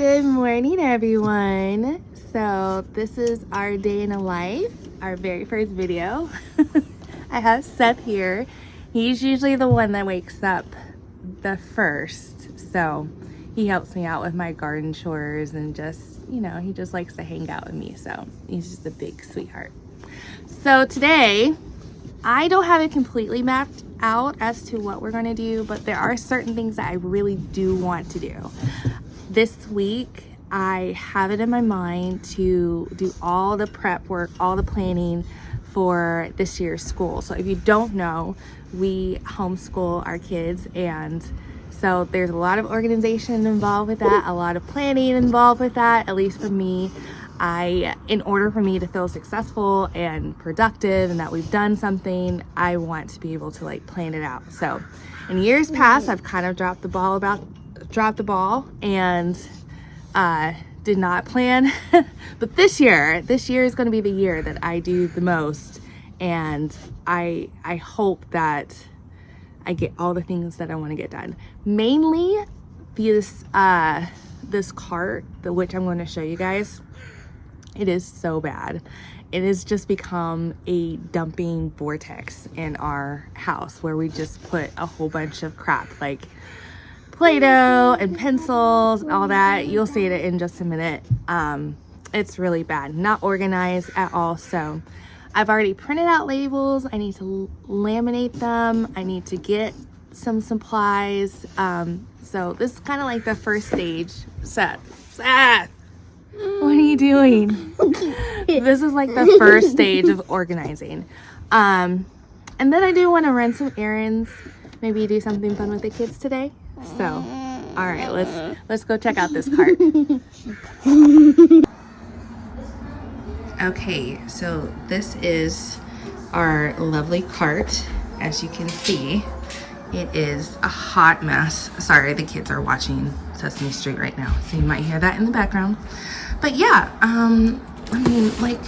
Good morning, everyone. So this is our day in a life, our very first video. I have Seth here. He's usually the one that wakes up the first, so he helps me out with my garden chores and just, you know, he just likes to hang out with me, so he's just a big sweetheart. So today, I don't have it completely mapped out as to what we're going to do, but there are certain things that I really do want to do. This week, I have it in my mind to do all the prep work, all the planning for this year's school. So if you don't know, we homeschool our kids, and so there's a lot of organization involved with that, a lot of planning involved with that, at least for me. In order for me to feel successful and productive and that we've done something, I want to be able to like plan it out. So in years past, I've kind of dropped the ball and did not plan. But this year is going to be the year that I do the most, and I hope that I get all the things that I want to get done. Mainly this cart, which I'm going to show you guys. It is so bad. It has just become a dumping vortex in our house where we just put a whole bunch of crap like Play-Doh and pencils and all that. You'll see it in just a minute. It's really bad, not organized at all. So I've already printed out labels. I need to laminate them. I need to get some supplies. So this is kind of like the first stage. Seth, what are you doing? This is like the first stage of organizing. And then I do want to run some errands, maybe do something fun with the kids today. So, all right, let's go check out this cart. Okay, so this is our lovely cart. As you can see, it is a hot mess. Sorry, the kids are watching Sesame Street right now, so you might hear that in the background. But yeah, I mean, like,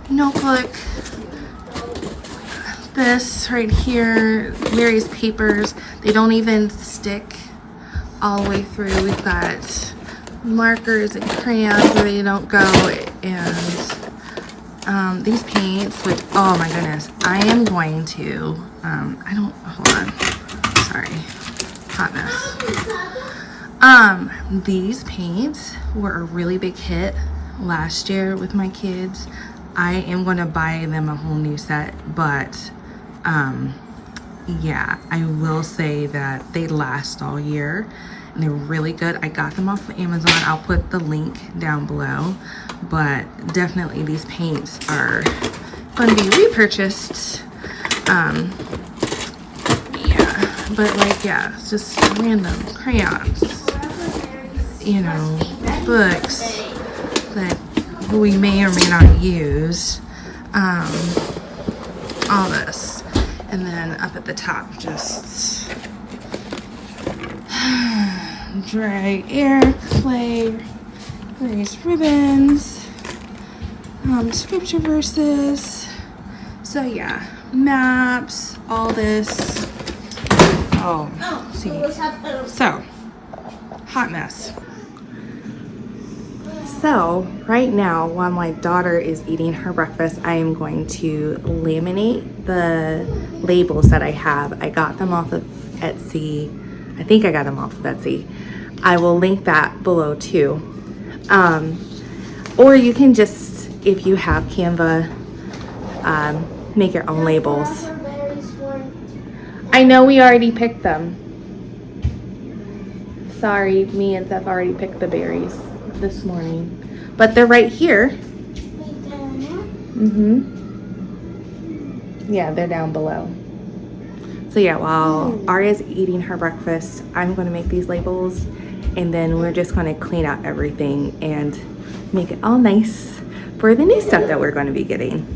notebook, this right here, various papers. They don't even stick all the way through. We've got markers and crayons where they don't go, and these paints, which, oh my goodness, I am going to, hold on, sorry, hot mess. These paints were a really big hit last year with my kids. I am going to buy them a whole new set, but yeah, I will say that they last all year and they're really good. I got them off of Amazon. I'll put the link down below, but definitely these paints are going to be repurchased. Yeah, but like, yeah, it's just random crayons, you know, books that we may or may not use, all this. And then up at the top, just dry air, clay, various ribbons, scripture verses. So yeah, maps, all this. Oh, see. So, hot mess. So right now, while my daughter is eating her breakfast, I am going to laminate the labels that I have. I got them off of Etsy. I think I got them off of Etsy. I will link that below too. Or you can just, if you have Canva, make your own labels. I know we already picked them. Sorry, me and Steph already picked the berries this morning, but they're right here. Yeah, they're down below. So yeah, while Arya's eating her breakfast, I'm going to make these labels, and then we're just going to clean out everything and make it all nice for the new stuff that we're going to be getting.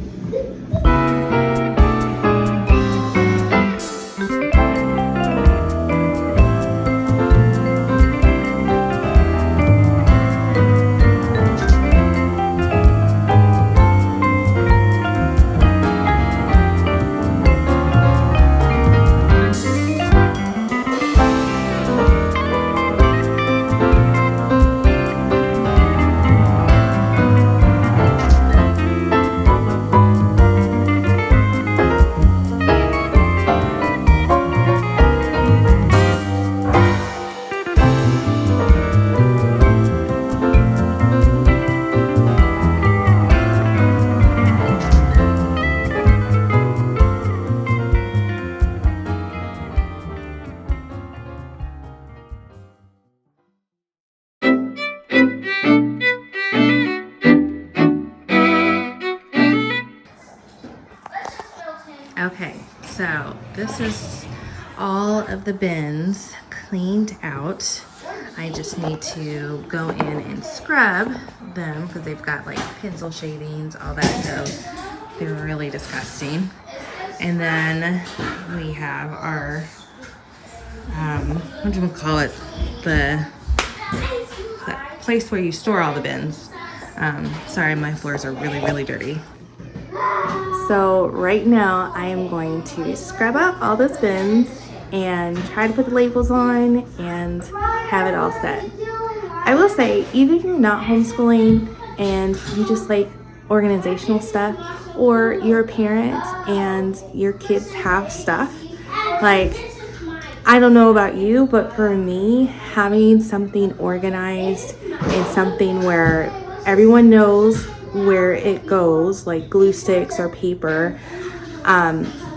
this is all of the bins cleaned out. I just need to go in and scrub them because they've got like pencil shavings, all that, so they're really disgusting. And then we have our, what do you call it? The place where you store all the bins. Sorry, my floors are really, really dirty. So right now I am going to scrub out all those bins and try to put the labels on and have it all set. I will say, either you're not homeschooling and you just like organizational stuff, or you're a parent and your kids have stuff, like, I don't know about you, but for me, having something organized and something where everyone knows where it goes, like glue sticks or paper,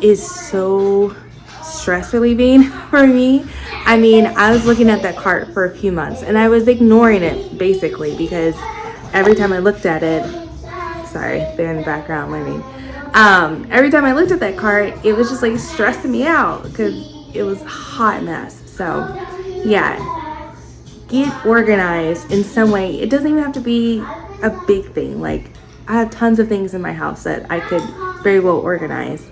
is so stress relieving for me. I mean, I was looking at that cart for a few months and I was ignoring it basically because every time I looked at it, sorry, they're in the background learning. Every time I looked at that cart, it was just like stressing me out because it was a hot mess. So yeah, get organized in some way. It doesn't even have to be a big thing. Like, I have tons of things in my house that I could very well organize.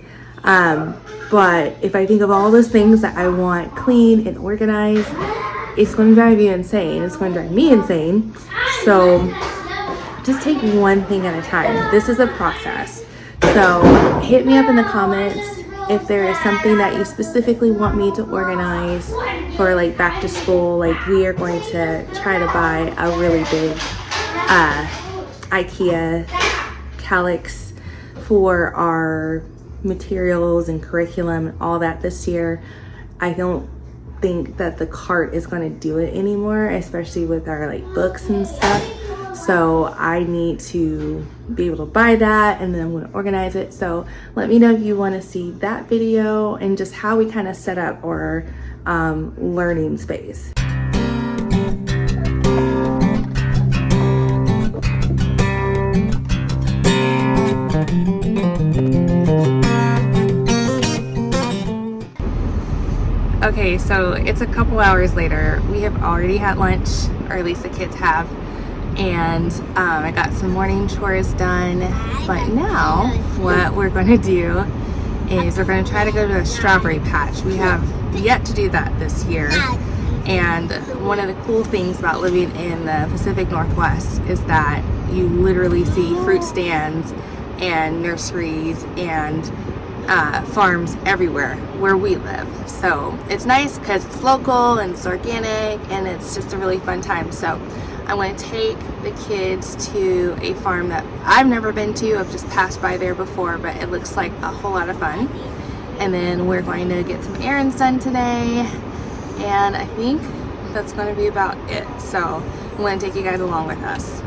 But if I think of all those things that I want clean and organized, it's going to drive you insane. It's going to drive me insane. So just take one thing at a time. This is a process. So hit me up in the comments if there is something that you specifically want me to organize for like back to school. Like, we are going to try to buy a really big IKEA calyx for our materials and curriculum and all that this year. I don't think that the cart is going to do it anymore, especially with our like books and stuff. So I need to be able to buy that, and then I'm going to organize it. So let me know if you want to see that video and just how we kind of set up our learning space. Okay, so it's a couple hours later. We have already had lunch, or at least the kids have, and I got some morning chores done. But now what we're going to do is we're going to try to go to a strawberry patch. We have yet to do that this year, and one of the cool things about living in the Pacific Northwest is that you literally see fruit stands and nurseries and farms everywhere where we live. So it's nice because it's local and it's organic and it's just a really fun time. So I'm going to take the kids to a farm that I've never been to. I've just passed by there before, but it looks like a whole lot of fun. And then we're going to get some errands done today, and I think that's going to be about it. So I'm going to take you guys along with us.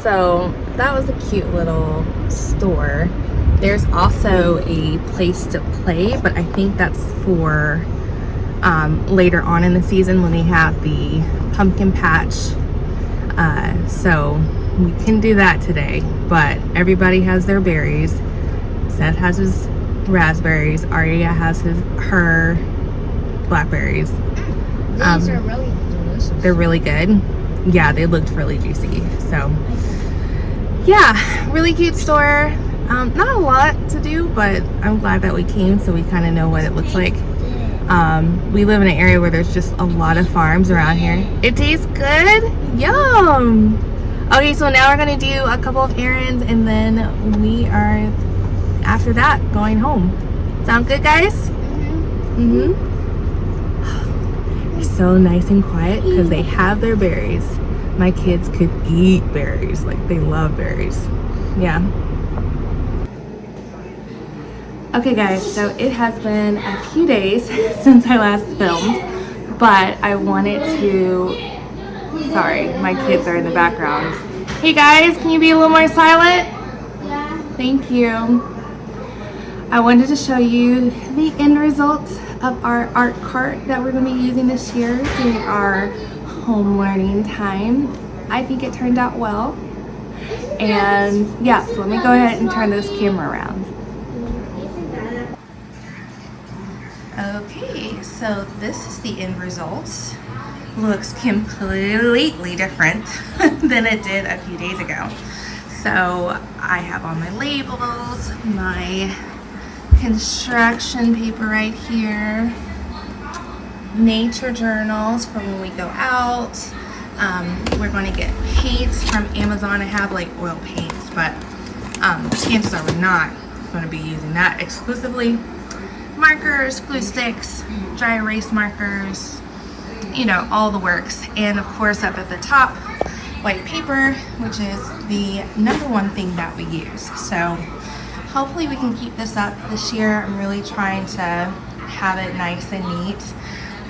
So that was a cute little store. There's also a place to play, but I think that's for later on in the season when they have the pumpkin patch. So we can do that today, but everybody has their berries. Seth has his raspberries. Aria has her blackberries. These are really delicious. They're really good. Yeah, they looked really juicy. So yeah, really cute store. Not a lot to do, but I'm glad that we came so we kind of know what it looks like. We live in an area where there's just a lot of farms around here. It tastes good. Yum. Okay, so now we're gonna do a couple of errands, and then we are, after that, going home. Sound good, guys? It's so nice and quiet because they have their berries. My kids could eat berries, like they love berries. Yeah. Okay guys, so it has been a few days since I last filmed, but I wanted to, sorry, my kids are in the background. Hey guys, can you be a little more silent? Yeah. Thank you. I wanted to show you the end result of our art cart that we're going to be using this year during our home learning time. I think it turned out well. And yeah, so let me go ahead and turn this camera around. Okay, so this is the end result. Looks completely different than it did a few days ago. So I have all my labels, my construction paper right here, nature journals for when we go out. We're going to get paints from Amazon. I have like oil paints, but chances are we're not going to be using that exclusively. Markers, glue sticks, dry erase markers, you know, all the works. And of course up at the top, white paper, which is the #1 thing that we use. So hopefully we can keep this up this year. I'm really trying to have it nice and neat.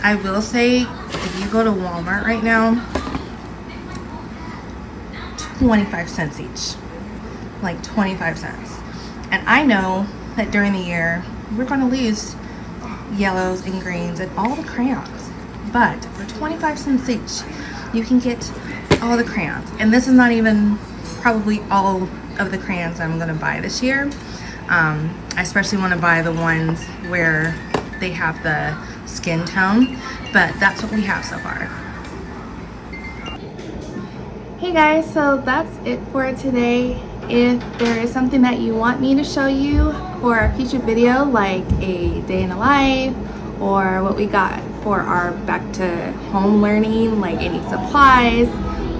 I will say, if you go to Walmart right now, 25 cents each, like 25 cents. And I know that during the year, we're going to lose yellows and greens and all the crayons. But for 25 cents each, you can get all the crayons. And this is not even probably all of the crayons I'm going to buy this year. I especially want to buy the ones where they have the skin tone, but that's what we have so far. Hey guys, so that's it for today. If there is something that you want me to show you for a future video, like a day in a life or what we got for our back to home learning, like any supplies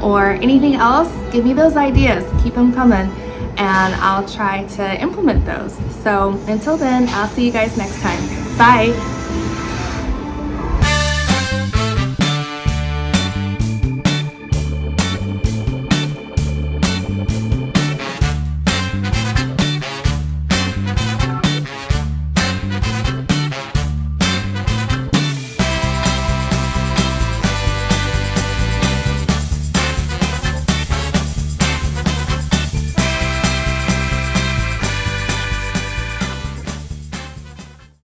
or anything else, give me those ideas, keep them coming, and I'll try to implement those. So until then, I'll see you guys next time. Bye.